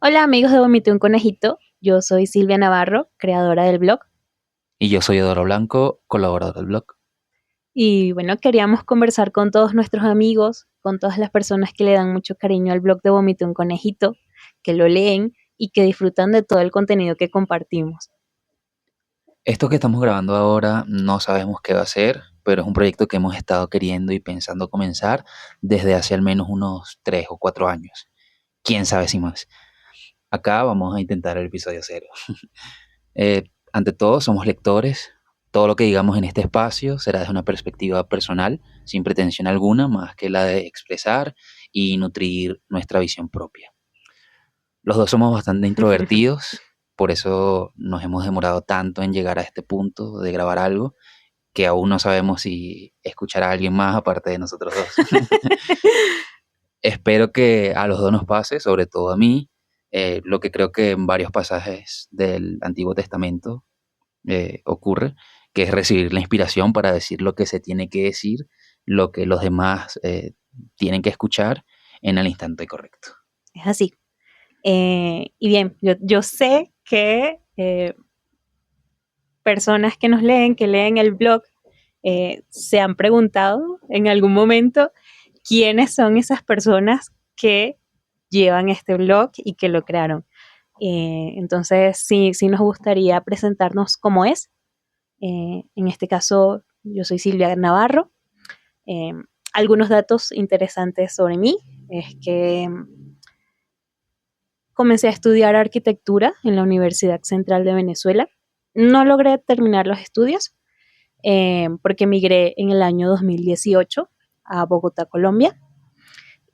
Hola amigos de Vomité un Conejito, yo soy Silvia Navarro, creadora del blog, Y yo soy Eduardo Blanco, colaborador del blog. y bueno, queríamos conversar con todos nuestros amigos, con todas las personas que le dan mucho cariño al blog de Vomité un Conejito, que lo leen y que disfrutan de todo el contenido que compartimos. Esto que estamos grabando ahora no sabemos qué va a ser, pero es un proyecto que hemos estado queriendo y pensando comenzar desde hace al menos unos 3 o 4 años. Quién sabe si más. Acá vamos a intentar el episodio cero. Ante todo, somos lectores. Todo lo que digamos en este espacio será desde una perspectiva personal, sin pretensión alguna, más que la de expresar y nutrir nuestra visión propia. Los dos somos bastante introvertidos, por eso nos hemos demorado tanto en llegar a este punto de grabar algo, que aún no sabemos si escuchará a alguien más aparte de nosotros dos. Espero que a los dos nos pase, sobre todo a mí, lo que creo que en varios pasajes del Antiguo Testamento ocurre, que es recibir la inspiración para decir lo que se tiene que decir, lo que los demás tienen que escuchar en el instante correcto. Es así. Y bien, yo sé que personas que nos leen, que leen el blog, se han preguntado en algún momento quiénes son esas personas que llevan este blog y que lo crearon. Entonces, sí nos gustaría presentarnos como es. En este caso, yo soy Silvia Navarro. Eh, Algunos datos interesantes sobre mí es que comencé a estudiar arquitectura en la Universidad Central de Venezuela. No logré terminar los estudios porque migré en el año 2018 a Bogotá, Colombia.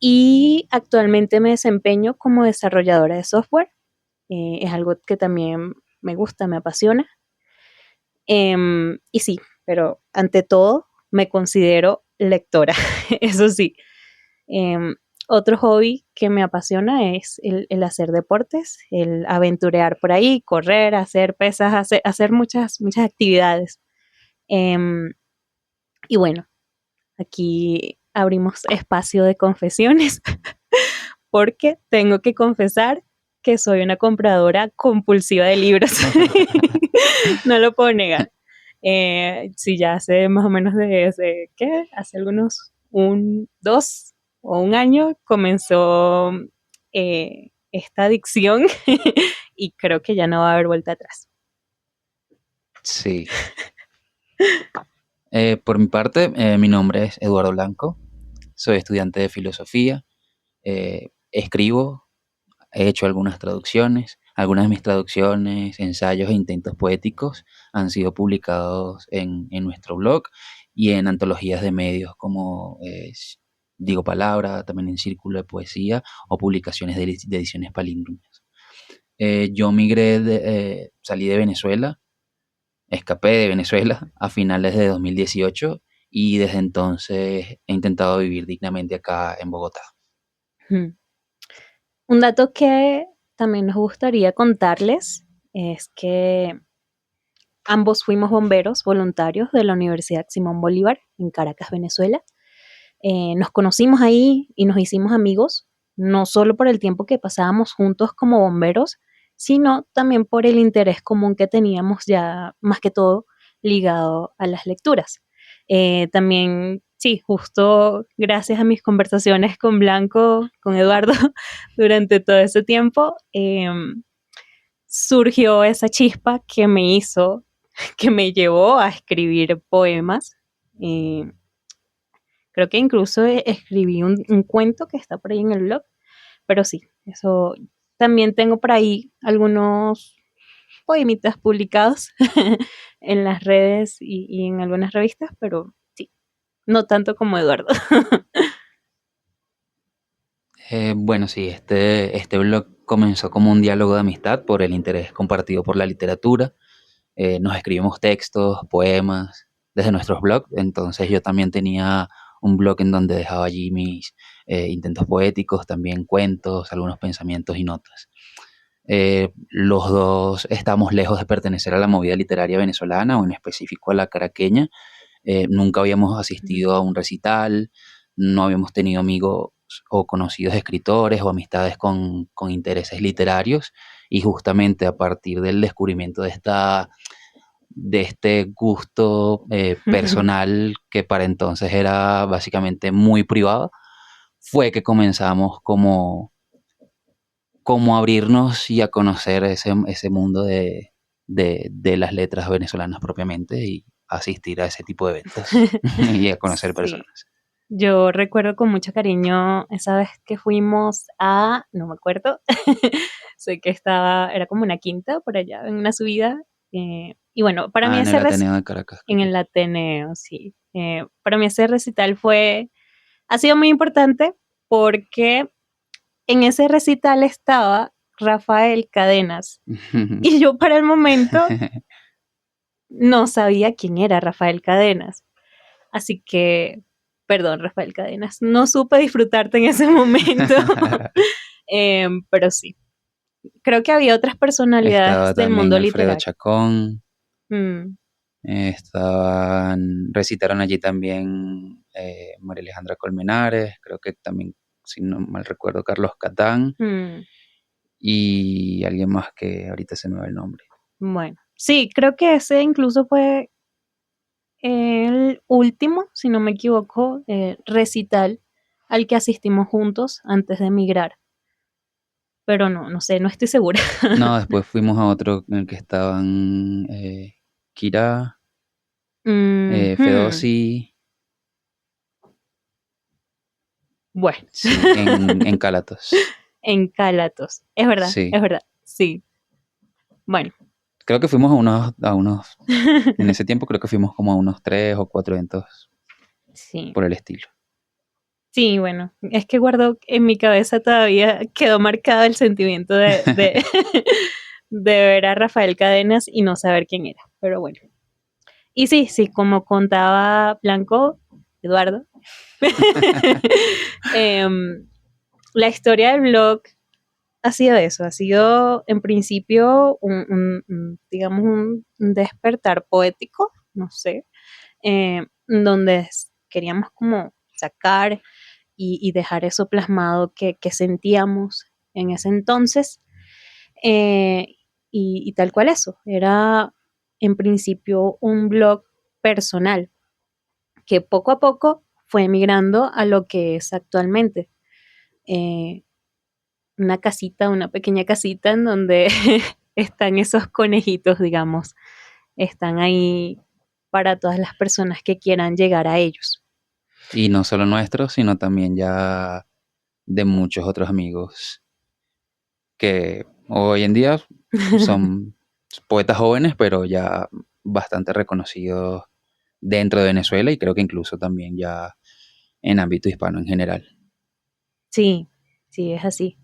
Y actualmente me desempeño como desarrolladora de software. Es algo que también me gusta, me apasiona. Y sí, pero ante todo me considero lectora, eso sí. Eh, Otro hobby que me apasiona es el hacer deportes, el aventurear por ahí, correr, hacer pesas, hacer muchas actividades. Eh, y bueno, aquí abrimos espacio de confesiones porque tengo que confesar que soy una compradora compulsiva de libros. No lo puedo negar. Sí, ya hace más o menos desde, ¿qué? Hace algunos, 2 o 1 año comenzó esta adicción y creo que ya no va a haber vuelta atrás. Sí. Por mi parte, mi nombre es Eduardo Blanco, soy estudiante de filosofía, escribo, he hecho algunas traducciones, algunas de mis traducciones, ensayos e intentos poéticos han sido publicados en nuestro blog y en antologías de medios como Digo Palabra, también en Círculo de Poesía o publicaciones de ediciones palíndromas. Yo salí de Venezuela. Escapé de Venezuela a finales de 2018 y desde entonces he intentado vivir dignamente acá en Bogotá. Hmm. Un dato que también nos gustaría contarles es que ambos fuimos bomberos voluntarios de la Universidad Simón Bolívar en Caracas, Venezuela. Nos conocimos ahí y nos hicimos amigos, no solo por el tiempo que pasábamos juntos como bomberos, sino también por el interés común que teníamos ya más que todo ligado a las lecturas. También, sí, justo gracias a mis conversaciones con Blanco, con Eduardo, durante todo ese tiempo, surgió esa chispa que me hizo, que me llevó a escribir poemas. Eh, Creo que incluso escribí un cuento que está por ahí en el blog, pero sí, eso también tengo por ahí algunos poemitas publicados en las redes y en algunas revistas, pero sí, no tanto como Eduardo. Bueno, sí, este blog comenzó como un diálogo de amistad por el interés compartido por la literatura. Nos escribimos textos, poemas desde nuestros blogs, entonces yo también tenía un blog en donde dejaba allí mis intentos poéticos, también cuentos, algunos pensamientos y notas. Los dos estamos lejos de pertenecer a la movida literaria venezolana o en específico a la caraqueña. Nunca habíamos asistido a un recital, no habíamos tenido amigos amigos o conocidos escritores o amistades con intereses literarios, y justamente a partir del descubrimiento de este gusto personal que para entonces era básicamente muy privado, fue que comenzamos como a abrirnos y a conocer ese mundo de las letras venezolanas propiamente, y asistir a ese tipo de eventos y a conocer Sí. personas. Yo recuerdo con mucho cariño esa vez que fuimos a, no me acuerdo, sé que era como una quinta por allá, en una subida. Y bueno, para mí En el Ateneo de Caracas, creo en que el fue. Ateneo, sí. Para mí ese recital ha sido muy importante porque en ese recital estaba Rafael Cadenas. Y yo para el momento no sabía quién era Rafael Cadenas. Así que, perdón, Rafael Cadenas, no supe disfrutarte en ese momento. Pero sí, creo que había otras personalidades Estaba del también mundo Alfredo literario. Chacón, Mm, recitaron allí también María Alejandra Colmenares, creo que también, si no mal recuerdo, Carlos Catán, mm, y alguien más que ahorita se me va el nombre. bueno, sí, creo que ese incluso fue el último, si no me equivoco, recital al que asistimos juntos antes de emigrar. Pero no sé, no estoy segura. No, después fuimos a otro en el que estaban Kira, Ujú. Fedosi, Bueno, sí, en Calatos. en Cálatos. Sí, es verdad, sí. Bueno, creo que fuimos en ese tiempo creo que fuimos como a unos 3 o 4 eventos sí. por el estilo. Sí, bueno, es que guardo en mi cabeza todavía quedó marcado el sentimiento de ver a Rafael Cadenas y no saber quién era, pero bueno. Y sí, sí, como contaba Blanco, Eduardo, em, la historia del blog ha sido eso, ha sido en principio digamos, un despertar poético, no sé, donde queríamos como sacar y dejar eso plasmado que sentíamos en ese entonces. eh, y tal cual eso, era en principio un blog personal que poco a poco fue migrando a lo que es actualmente. Eh, una casita, una pequeña casita en donde están esos conejitos, digamos, están ahí para todas las personas que quieran llegar a ellos. Y no solo nuestros, sino también ya de muchos otros amigos que hoy en día son poetas jóvenes, pero ya bastante reconocidos dentro de Venezuela, y creo que incluso también ya en ámbito hispano en general. Sí, sí, es así.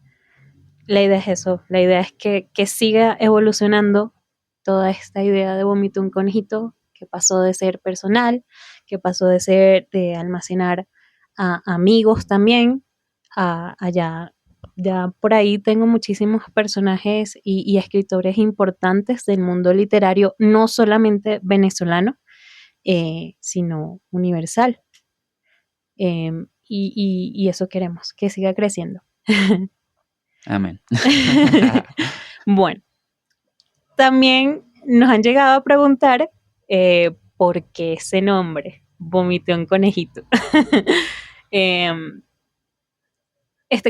La idea es eso, la idea es que siga evolucionando toda esta idea de Vomito un conejito, que pasó de ser personal, que pasó de ser de almacenar a amigos también, a ya por ahí tengo muchísimos personajes y escritores importantes del mundo literario, no solamente venezolano, sino universal. Y eso queremos, que siga creciendo. Amén. Bueno, también nos han llegado a preguntar por qué ese nombre, Vomité un conejito. Em, el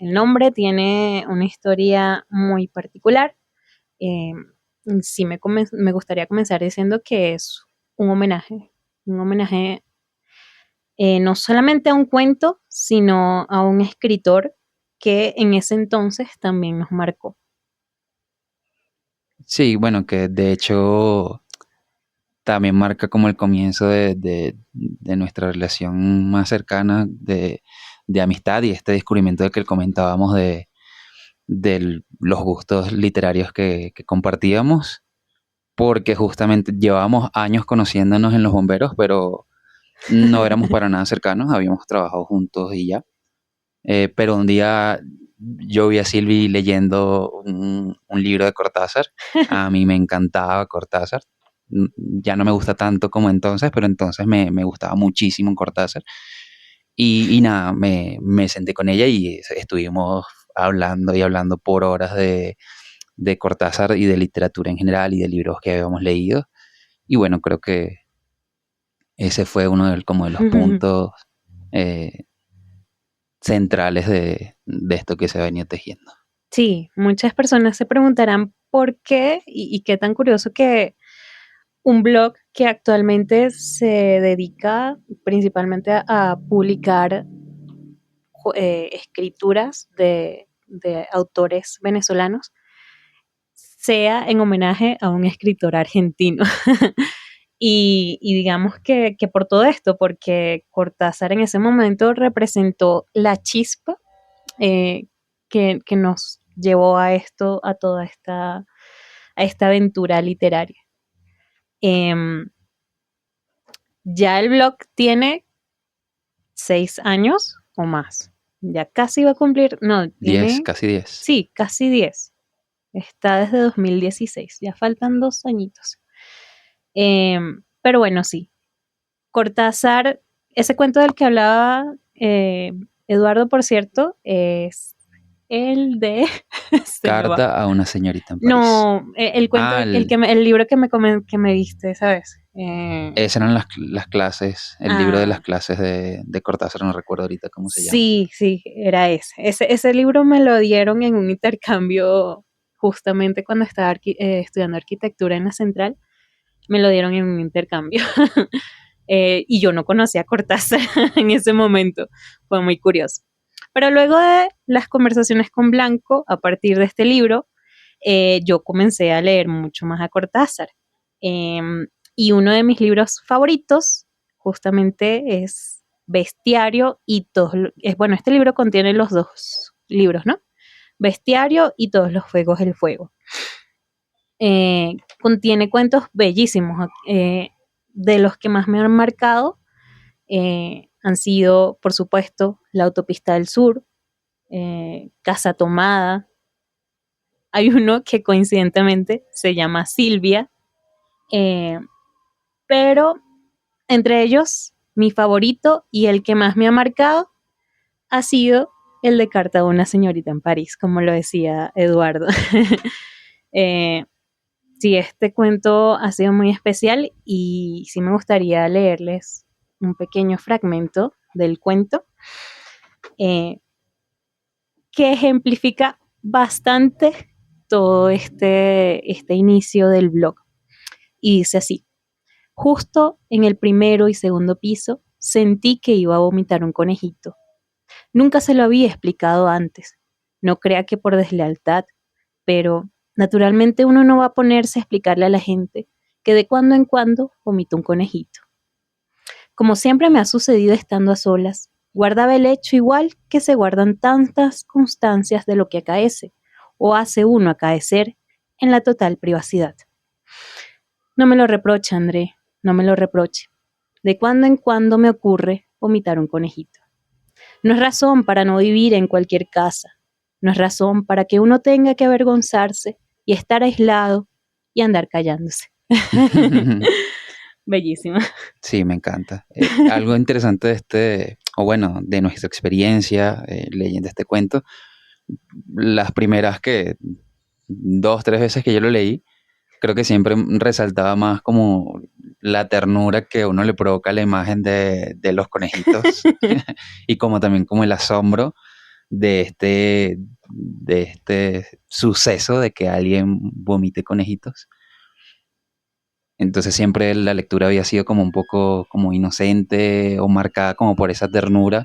nombre tiene una historia muy particular. Em, sí me gustaría comenzar diciendo que es un homenaje no solamente a un cuento, sino a un escritor que en ese entonces también nos marcó. Sí, bueno, que de hecho también marca como el comienzo de nuestra relación más cercana de amistad, y este descubrimiento del que comentábamos de los gustos literarios que compartíamos, porque justamente llevábamos años conociéndonos en los bomberos, pero no éramos para nada cercanos, habíamos trabajado juntos y ya. Pero un día yo vi a Silvi leyendo un libro de Cortázar. A mí me encantaba Cortázar. Ya no me gusta tanto como entonces, pero entonces me gustaba muchísimo Cortázar. Y nada, me senté con ella y estuvimos hablando y hablando por horas de Cortázar y de literatura en general y de libros que habíamos leído. Y bueno, creo que ese fue uno como de los puntos eh, centrales de esto que se ha venido tejiendo. Sí, muchas personas se preguntarán por qué y qué tan curioso que un blog que actualmente se dedica principalmente a publicar escrituras de autores venezolanos sea en homenaje a un escritor argentino. Y digamos que por todo esto, porque Cortázar en ese momento representó la chispa eh, que nos llevó a esto, a esta aventura literaria. Em, ya el blog tiene 6 años o más. Ya casi va a cumplir, no, 10, tiene, casi 10. sí, casi 10. Está desde 2016, ya faltan 2 añitos. Pero bueno, sí. Cortázar, ese cuento del que hablaba Eduardo, por cierto, es el de... se me va. Carta a una señorita en París. No, el cuento, Ah, el libro que me viste, ¿sabes? esas eran las clases, el libro de las Ah, clases de Cortázar, no recuerdo ahorita cómo se llama. sí, sí, era ese. Ese libro me lo dieron en un intercambio justamente cuando estaba estudiando arquitectura en la Central. Me lo dieron en un intercambio. Y yo no conocía a Cortázar en ese momento. Fue muy curioso. Pero luego de las conversaciones con Blanco, a partir de este libro, yo comencé a leer mucho más a Cortázar. Y uno de mis libros favoritos justamente es Bestiario y todos, bueno, este libro contiene los dos libros, ¿no? Bestiario y Todos los fuegos del fuego. Contiene cuentos bellísimos. De los que más me han marcado han sido, por supuesto, La Autopista del Sur, Casa Tomada. Hay uno que coincidentemente se llama Silvia, eh, pero entre ellos, mi favorito y el que más me ha marcado ha sido el de Carta a una señorita en París, como lo decía Eduardo. eh, sí, este cuento ha sido muy especial y sí me gustaría leerles un pequeño fragmento del cuento eh, que ejemplifica bastante todo este inicio del blog. Y dice así: justo en el primero y segundo piso sentí que iba a vomitar un conejito. Nunca se lo había explicado antes. No crea que por deslealtad, pero naturalmente uno no va a ponerse a explicarle a la gente que de cuando en cuando vomita un conejito. Como siempre me ha sucedido estando a solas, guardaba el hecho igual que se guardan tantas constancias de lo que acaece, o hace uno acaecer, en la total privacidad. No me lo reproche, André, no me lo reproche. De cuando en cuando me ocurre vomitar un conejito. No es razón para no vivir en cualquier casa, no es razón para que uno tenga que avergonzarse y estar aislado y andar callándose. Bellísima. Sí, me encanta. Algo interesante de o bueno, de nuestra experiencia leyendo este cuento, las primeras que 2, 3 veces que yo lo leí, creo que siempre resaltaba más como la ternura que uno le provoca a la imagen de los conejitos y como también como el asombro de este suceso de que alguien vomite conejitos. Entonces siempre la lectura había sido como un poco como inocente o marcada como por esa ternura,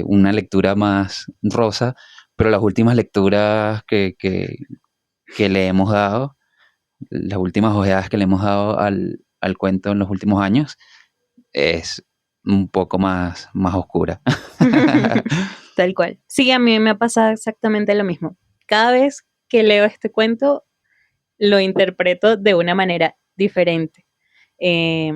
una lectura más rosa, pero las últimas lecturas que le hemos dado, las últimas ojeadas que le hemos dado al cuento en los últimos años, es un poco más oscura. Tal cual. Sí, a mí me ha pasado exactamente lo mismo. Cada vez que leo este cuento, lo interpreto de una manera diferente. Eh,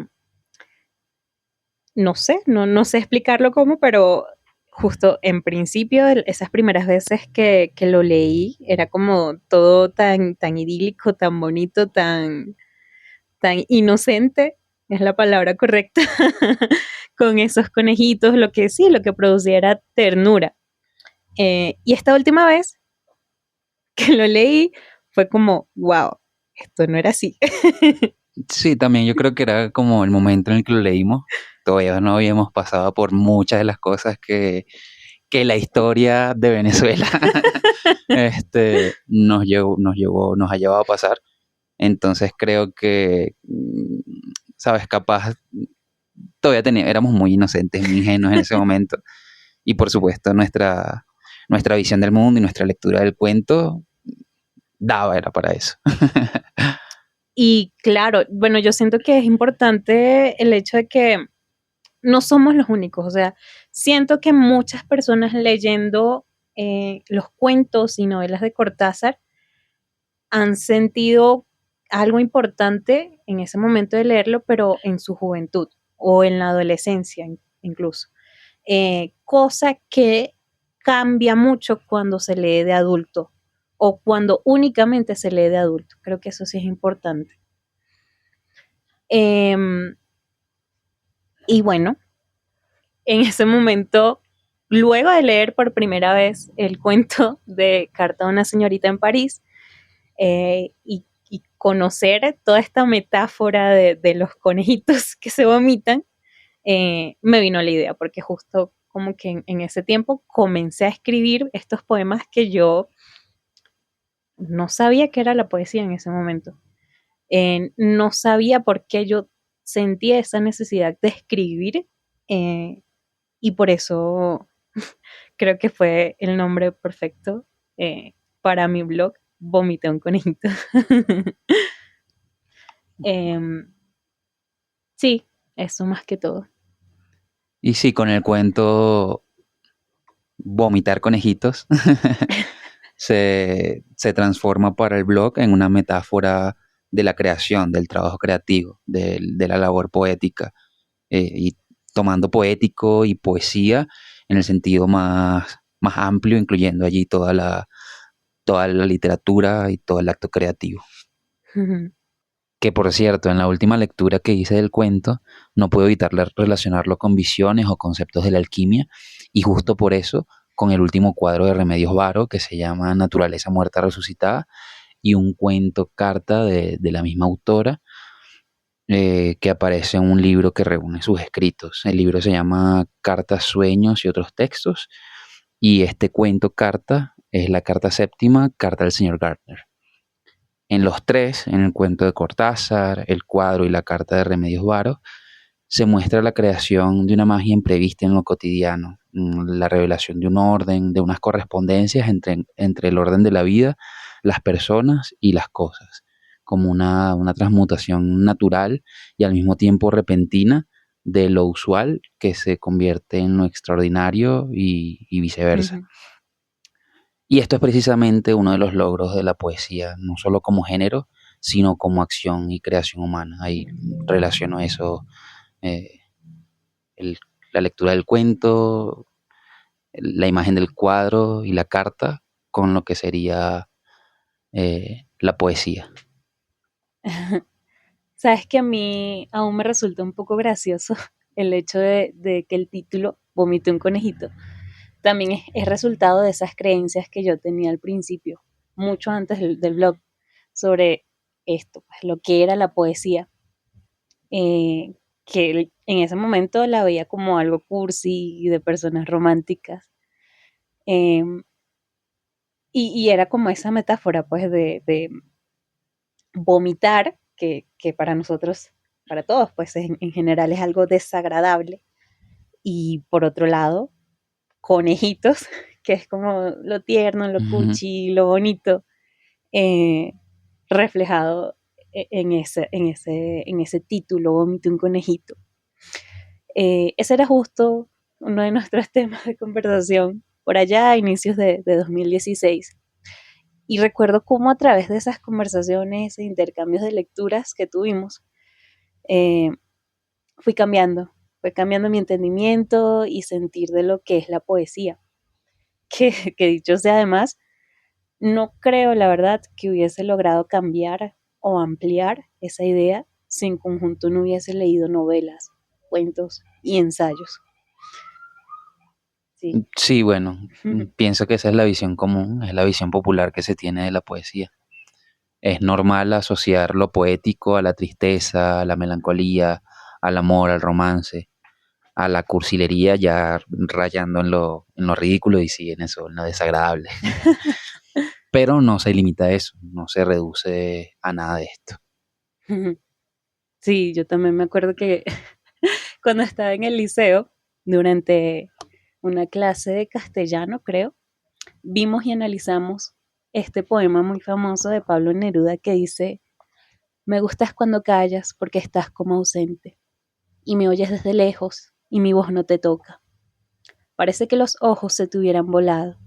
no sé, no sé explicarlo cómo, pero justo en principio, esas primeras veces que lo leí, era como todo tan idílico, tan bonito, tan inocente. es la palabra correcta, con esos conejitos, lo que sí, lo que producía era ternura. Y esta última vez que lo leí fue como, wow, esto no era así. Sí, también yo creo que era como el momento en el que lo leímos. Todavía no habíamos pasado por muchas de las cosas que la historia de Venezuela nos ha llevado a pasar. Entonces creo que, sabes, capaz éramos muy inocentes, muy ingenuos en ese momento. Y por supuesto nuestra visión del mundo y nuestra lectura del cuento era para eso. Y claro, bueno, yo siento que es importante el hecho de que no somos los únicos, o sea, siento que muchas personas leyendo los cuentos y novelas de Cortázar han sentido algo importante en ese momento de leerlo, pero en su juventud o en la adolescencia incluso. Cosa que cambia mucho cuando se lee de adulto o cuando únicamente se lee de adulto. Creo que eso sí es importante. Y bueno, en ese momento, luego de leer por primera vez el cuento de Carta a una señorita en París, y conocer toda esta metáfora de los conejitos que se vomitan, me vino la idea, porque justo como que en ese tiempo comencé a escribir estos poemas que yo no sabía que era la poesía en ese momento. No sabía por qué yo sentía esa necesidad de escribir, y por eso creo que fue el nombre perfecto para mi blog, Vomité un conejito. Em, sí, eso más que todo. Y sí, con el cuento Vomitar conejitos se transforma para el blog en una metáfora de la creación, del trabajo creativo, de la labor poética, y tomando poético y poesía en el sentido más amplio, incluyendo allí toda la literatura y todo el acto creativo. Que por cierto, en la última lectura que hice del cuento, no puedo evitar relacionarlo con visiones o conceptos de la alquimia, y justo por eso, con el último cuadro de Remedios Varo, que se llama Naturaleza Muerta Resucitada, y un cuento carta de la misma autora, que aparece en un libro que reúne sus escritos. El libro se llama Cartas, Sueños y otros textos, y este cuento carta es la carta séptima, Carta del señor Gardner. En los tres, en el cuento de Cortázar, el cuadro y la carta de Remedios Varo, se muestra la creación de una magia imprevista en lo cotidiano, la revelación de un orden, de unas correspondencias entre el orden de la vida, las personas y las cosas, como una transmutación natural y al mismo tiempo repentina de lo usual que se convierte en lo extraordinario y viceversa. Y esto es precisamente uno de los logros de la poesía, no solo como género, sino como acción y creación humana. Ahí relaciono eso, eh, el- la lectura del cuento, la imagen del cuadro y la carta con lo que sería la poesía. Sabes que a mí aún me resulta un poco gracioso el hecho de que el título Vomité un conejito también es resultado de esas creencias que yo tenía al principio, mucho antes del blog, sobre esto, pues, lo que era la poesía, que en ese momento la veía como algo cursi de personas románticas. em, y era como esa metáfora, pues, de vomitar, que para nosotros, para todos, pues en general es algo desagradable. Y por otro lado, conejitos, que es como lo tierno, lo Ujú. cuchi, lo bonito, eh, reflejado en ese título, Vomité un conejito. Ese era justo uno de nuestros temas de conversación por allá a inicios de 2016. Y recuerdo cómo a través de esas conversaciones e intercambios de lecturas que tuvimos, eh, fui cambiando, fue cambiando mi entendimiento y sentir de lo que es la poesía. Que dicho sea además, no creo, la verdad, que hubiese logrado cambiar o ampliar esa idea si en conjunto no hubiese leído novelas, cuentos y ensayos. Sí. Sí, bueno, pienso que esa es la visión común, es la visión popular que se tiene de la poesía. Es normal asociar lo poético a la tristeza, a la melancolía, al amor, al romance, a la cursilería, ya rayando en lo ridículo y sí, en lo desagradable. Pero no se limita a eso, no se reduce a nada de esto. Sí, yo también me acuerdo que cuando estaba en el liceo, durante una clase de castellano, creo, vimos y analizamos este poema muy famoso de Pablo Neruda que dice: me gustas cuando callas porque estás como ausente y me oyes desde lejos y mi voz no te toca. Parece que los ojos se te hubieran volado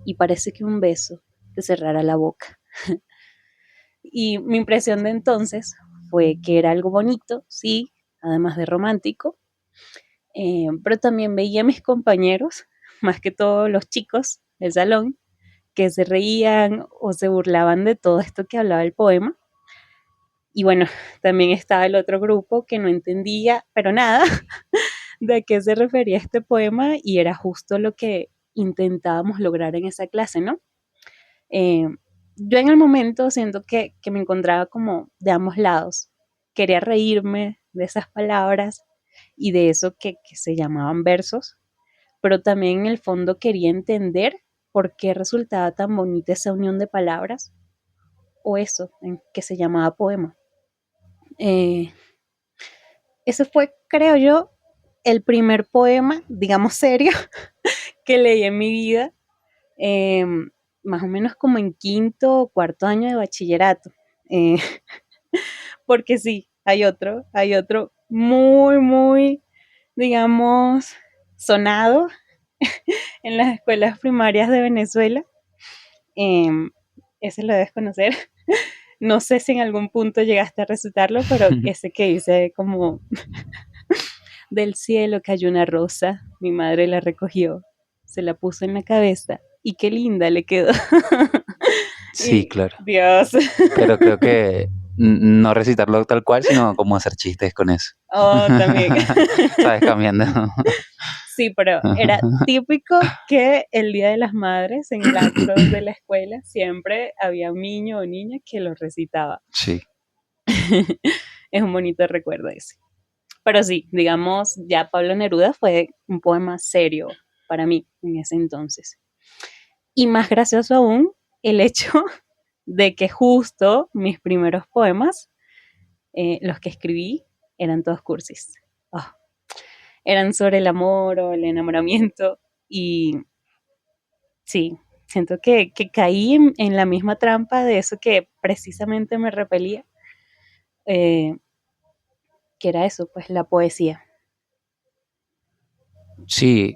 y parece que un beso te cerrara la boca. Y mi impresión de entonces fue que era algo bonito, sí, además de romántico, pero también veía a mis compañeros, más que todos los chicos del salón, que se reían o se burlaban de todo esto que hablaba el poema. Y bueno, también estaba el otro grupo que no entendía, pero nada, de a qué se refería este poema y era justo lo que intentábamos lograr en esa clase, ¿no? Eh, yo en el momento siento que me encontraba como de ambos lados. Quería reírme de esas palabras y de eso que se llamaban versos, pero también en el fondo quería entender por qué resultaba tan bonita esa unión de palabras o eso en que se llamaba poema. Eh, Ese fue, creo yo, el primer poema, digamos serio, que leí en mi vida, eh, más o menos como en quinto o cuarto año de bachillerato. Eh, porque sí, hay otro muy, muy, digamos, sonado en las escuelas primarias de Venezuela. Eh, Ese lo debes conocer. No sé si en algún punto llegaste a recitarlo, pero ese que dice como: del cielo cayó una rosa, mi madre la recogió, se la puso en la cabeza y qué linda le quedó. Sí, Y claro. Dios, Pero creo que no recitarlo tal cual, sino como hacer chistes con eso. oh, también. ¿Sabes? Cambiando. Sí, pero era típico que el Día de las Madres, en el acto de la escuela, siempre había un niño o niña que lo recitaba. Sí. Es un bonito recuerdo ese. Pero sí, digamos, ya Pablo Neruda fue un poema serio para mí en ese entonces. Y más gracioso aún, el hecho de que justo mis primeros poemas, los que escribí, eran todos cursis. Oh, eran sobre el amor o el enamoramiento. Y sí, siento que caí en la misma trampa de eso que precisamente me repelía, eh, que era eso, pues la poesía. Sí,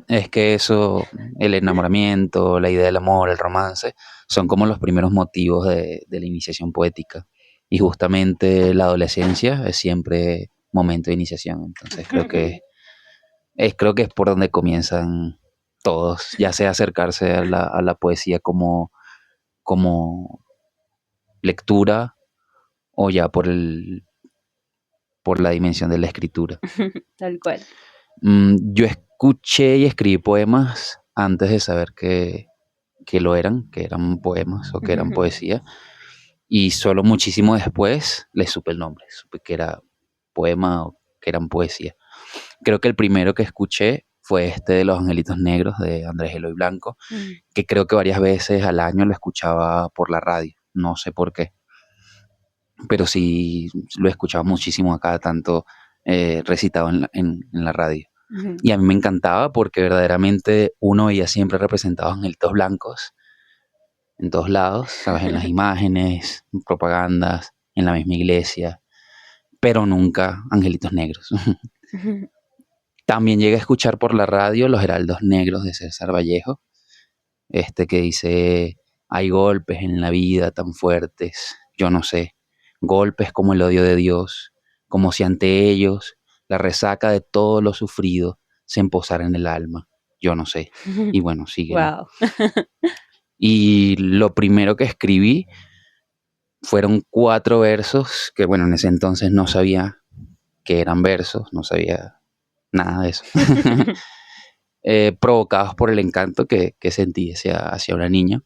es que eso, el enamoramiento, la idea del amor, el romance, son como los primeros motivos de la iniciación poética. Y justamente la adolescencia es siempre momento de iniciación. Entonces creo que es por donde comienzan todos, ya sea acercarse a la poesía como lectura o ya por la dimensión de la escritura. Tal cual. Yo escuché y escribí poemas antes de saber que lo eran, que eran poemas o que eran poesía, y solo muchísimo después les supe el nombre, supe que era poema o que eran poesía. Creo que el primero que escuché fue este de Los Angelitos Negros de Andrés Eloy Blanco, que creo que varias veces al año lo escuchaba por la radio, no sé por qué, pero sí lo escuchaba muchísimo acá, tanto recitado en la radio. Y a mí me encantaba porque verdaderamente uno veía siempre representados angelitos blancos en todos lados, ¿sabes? En las imágenes, en propagandas, en la misma iglesia, pero nunca angelitos negros. También llegué a escuchar por la radio Los Heraldos Negros de César Vallejo, este que dice: hay golpes en la vida tan fuertes, yo no sé, golpes como el odio de Dios, como si ante ellos la resaca de todo lo sufrido se emposara en el alma, yo no sé. Y bueno, sigue, ¿no? Wow. Y lo primero que escribí Fueron 4 versos que, bueno, en ese entonces no sabía que eran versos, no sabía nada de eso. Provocados por el encanto que sentí hacia una niña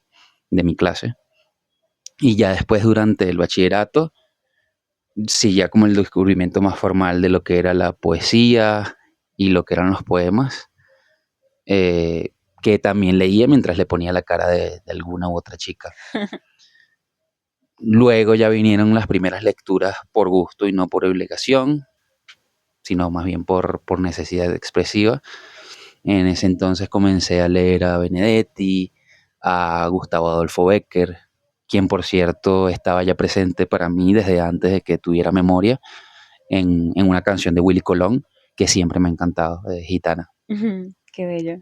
de mi clase. Y ya después, durante el bachillerato, sí, ya como el descubrimiento más formal de lo que era la poesía y lo que eran los poemas, que también leía mientras le ponía la cara de alguna u otra chica. Luego ya vinieron las primeras lecturas por gusto y no por obligación, sino más bien por necesidad expresiva. En ese entonces comencé a leer a Benedetti, a Gustavo Adolfo Bécquer, quien por cierto estaba ya presente para mí desde antes de que tuviera memoria en una canción de Willy Colón que siempre me ha encantado, Gitana. Qué bello.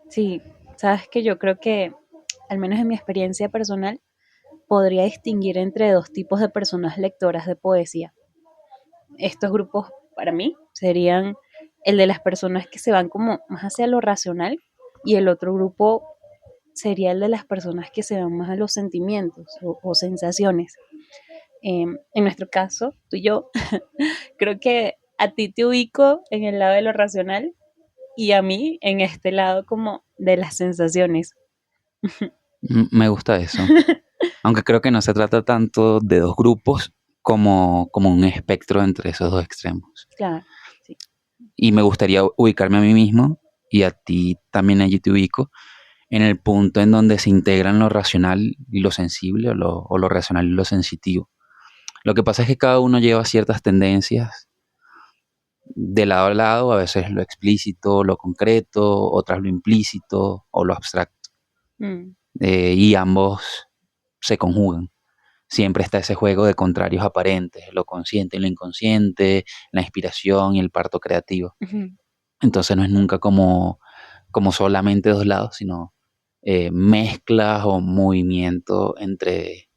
Sí, sabes que yo creo que, al menos en mi experiencia personal, podría distinguir entre dos tipos de personas lectoras de poesía. Estos grupos, para mí, serían el de las personas que se van como más hacia lo racional, y el otro grupo sería el de las personas que se van más a los sentimientos o sensaciones. En nuestro caso, tú y yo, creo que a ti te ubico en el lado de lo racional y a mí en este lado como de las sensaciones. Me gusta eso. Aunque creo que no se trata tanto de dos grupos como un espectro entre esos dos extremos. Claro, sí. Y me gustaría ubicarme a mí mismo y a ti también allí te ubico en el punto en donde se integran lo racional y lo sensible o lo racional y lo sensitivo. Lo que pasa es que cada uno lleva ciertas tendencias de lado a lado, a veces lo explícito, lo concreto, otras lo implícito o lo abstracto. Mm, Y ambos se conjugan. Siempre está ese juego de contrarios aparentes, lo consciente y lo inconsciente, la inspiración y el parto creativo. ujú, Entonces no es nunca como solamente dos lados, sino mezclas o movimiento entre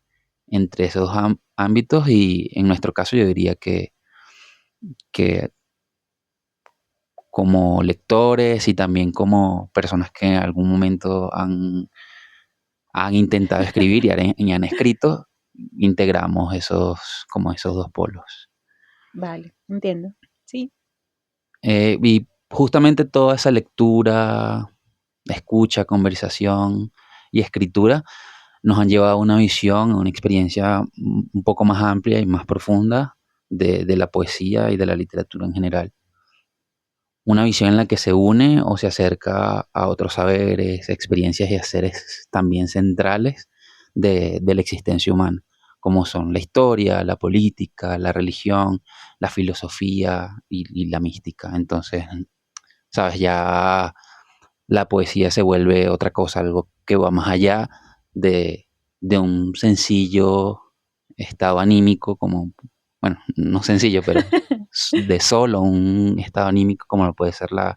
esos ámbitos, y en nuestro caso yo diría que como lectores y también como personas que en algún momento han intentado escribir y han escrito, integramos esos dos polos. vale, entiendo. Sí. Y justamente toda esa lectura, escucha, conversación y escritura nos han llevado a una visión, a una experiencia un poco más amplia y más profunda de la poesía y de la literatura en general. Una visión en la que se une o se acerca a otros saberes, experiencias y haceres también centrales de la existencia humana, como son la historia, la política, la religión, la filosofía y la mística. Entonces, sabes, ya la poesía se vuelve otra cosa, algo que va más allá de, de un sencillo estado anímico, como, bueno, no sencillo, pero de solo un estado anímico como lo puede ser la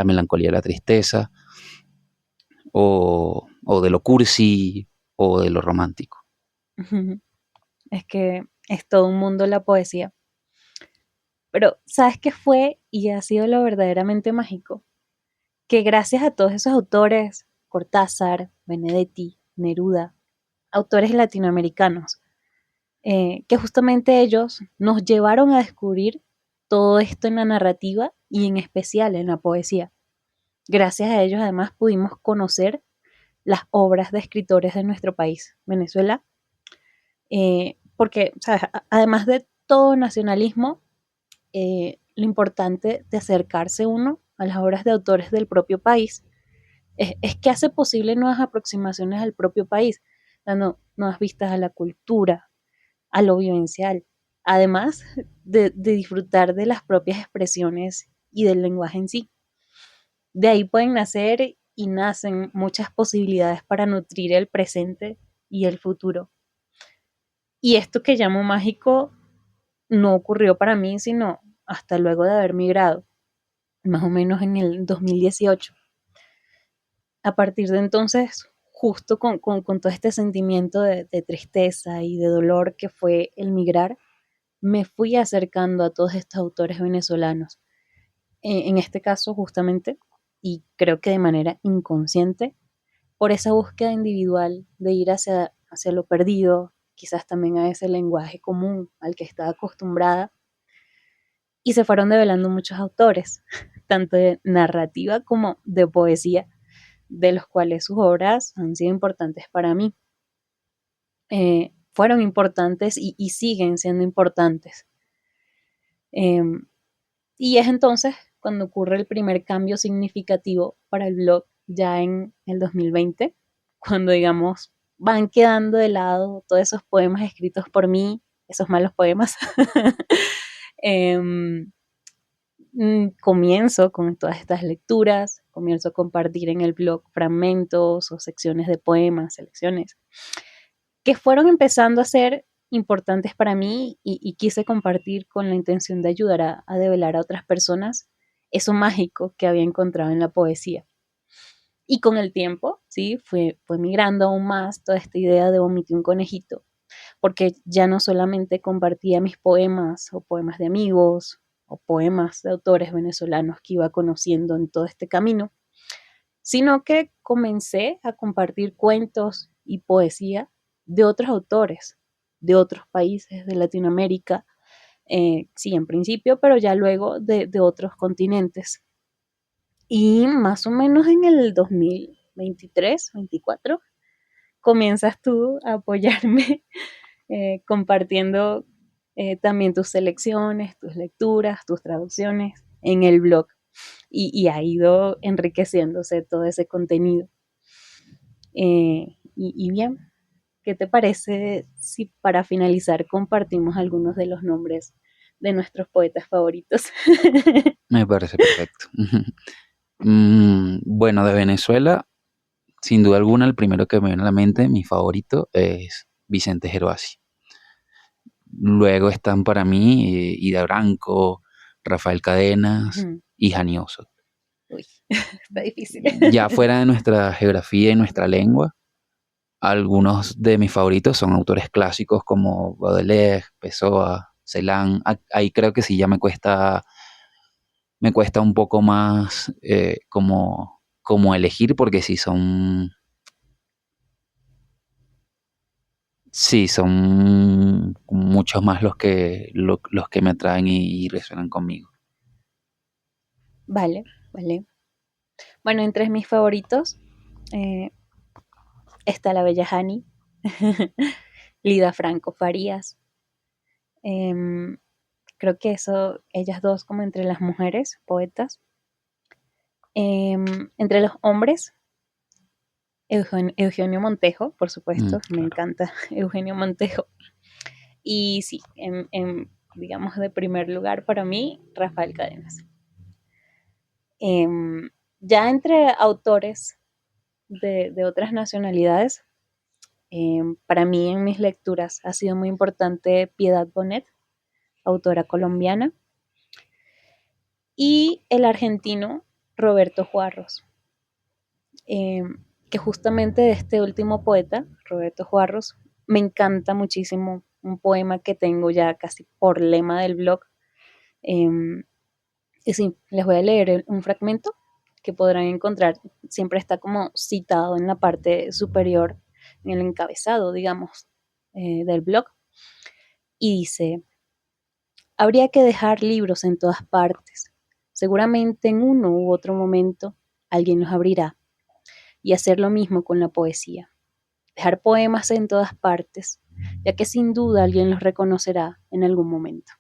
melancolía, la tristeza, o de lo cursi o de lo romántico. Ujú. Es que es todo un mundo la poesía. Pero, ¿sabes qué fue y ha sido lo verdaderamente mágico? Que gracias a todos esos autores, Cortázar, Benedetti, Neruda, autores latinoamericanos, que justamente ellos nos llevaron a descubrir todo esto en la narrativa y en especial en la poesía. Gracias a ellos además pudimos conocer las obras de escritores de nuestro país, Venezuela, porque, ¿sabes? Además de todo nacionalismo, lo importante de acercarse uno a las obras de autores del propio país es que hace posible nuevas aproximaciones al propio país, dando nuevas vistas a la cultura, a lo vivencial, además de disfrutar de las propias expresiones y del lenguaje en sí. De ahí pueden nacer y nacen muchas posibilidades para nutrir el presente y el futuro. Y esto que llamo mágico no ocurrió para mí, sino hasta luego de haber migrado, más o menos en el 2018. A partir de entonces, justo con todo este sentimiento de tristeza y de dolor que fue el migrar, me fui acercando a todos estos autores venezolanos. En este caso, justamente, y creo que de manera inconsciente, por esa búsqueda individual de ir hacia hacia lo perdido, quizás también a ese lenguaje común al que estaba acostumbrada. Y se fueron develando muchos autores, tanto de narrativa como de poesía, de los cuales sus obras han sido importantes para mí. Fueron importantes y siguen siendo importantes. Eh, y es entonces cuando ocurre el primer cambio significativo para el blog ya en el 2020, cuando digamos van quedando de lado todos esos poemas escritos por mí, esos malos poemas. eh, Comienzo con todas estas lecturas, comienzo a compartir en el blog fragmentos o secciones de poemas, selecciones, que fueron empezando a ser importantes para mí y quise compartir con la intención de ayudar a develar a otras personas eso mágico que había encontrado en la poesía. Y con el tiempo, ¿sí? Fue migrando aún más toda esta idea de Omité un conejito, porque ya no solamente compartía mis poemas o poemas de amigos o poemas de autores venezolanos que iba conociendo en todo este camino, sino que comencé a compartir cuentos y poesía de otros autores, de otros países de Latinoamérica, sí, en principio, pero ya luego de otros continentes. Y más o menos en el 2023, 24, comienzas tú a apoyarme compartiendo también tus selecciones, tus lecturas, tus traducciones en el blog. Y ha ido enriqueciéndose todo ese contenido. Y bien, ¿qué te parece si para finalizar compartimos algunos de los nombres de nuestros poetas favoritos? Me parece perfecto. Bueno, de Venezuela, sin duda alguna, el primero que me viene a la mente, mi favorito, es Vicente Gervasi. Luego están para mí Ida Branco, Rafael Cadenas y Jani Oso. Uy, está difícil. Ya fuera de nuestra geografía y nuestra lengua, algunos de mis favoritos son autores clásicos como Baudelaire, Pessoa, Celan. Ahí creo que sí ya me cuesta un poco más como elegir porque sí son muchos más los que me atraen y resuenan conmigo. Vale, vale. Bueno, entre mis favoritos eh, está la bella Hani, Lida Franco Farías. Eh, Creo que eso, ellas dos como entre las mujeres, poetas. Entre los hombres, Eugenio Montejo, por supuesto, me Claro. encanta Eugenio Montejo. Y sí, digamos de primer lugar para mí, Rafael Cadenas. Ya entre autores de otras nacionalidades, para mí en mis lecturas ha sido muy importante Piedad Bonet, autora colombiana, y el argentino Roberto Juarros, eh, que justamente de este último poeta, Roberto Juarros, me encanta muchísimo un poema que tengo ya casi por lema del blog. Eh, y sí, les voy a leer un fragmento que podrán encontrar, siempre está como citado en la parte superior, en el encabezado, digamos, del blog, y dice, habría que dejar libros en todas partes, seguramente en uno u otro momento alguien los abrirá, y hacer lo mismo con la poesía, dejar poemas en todas partes, ya que sin duda alguien los reconocerá en algún momento.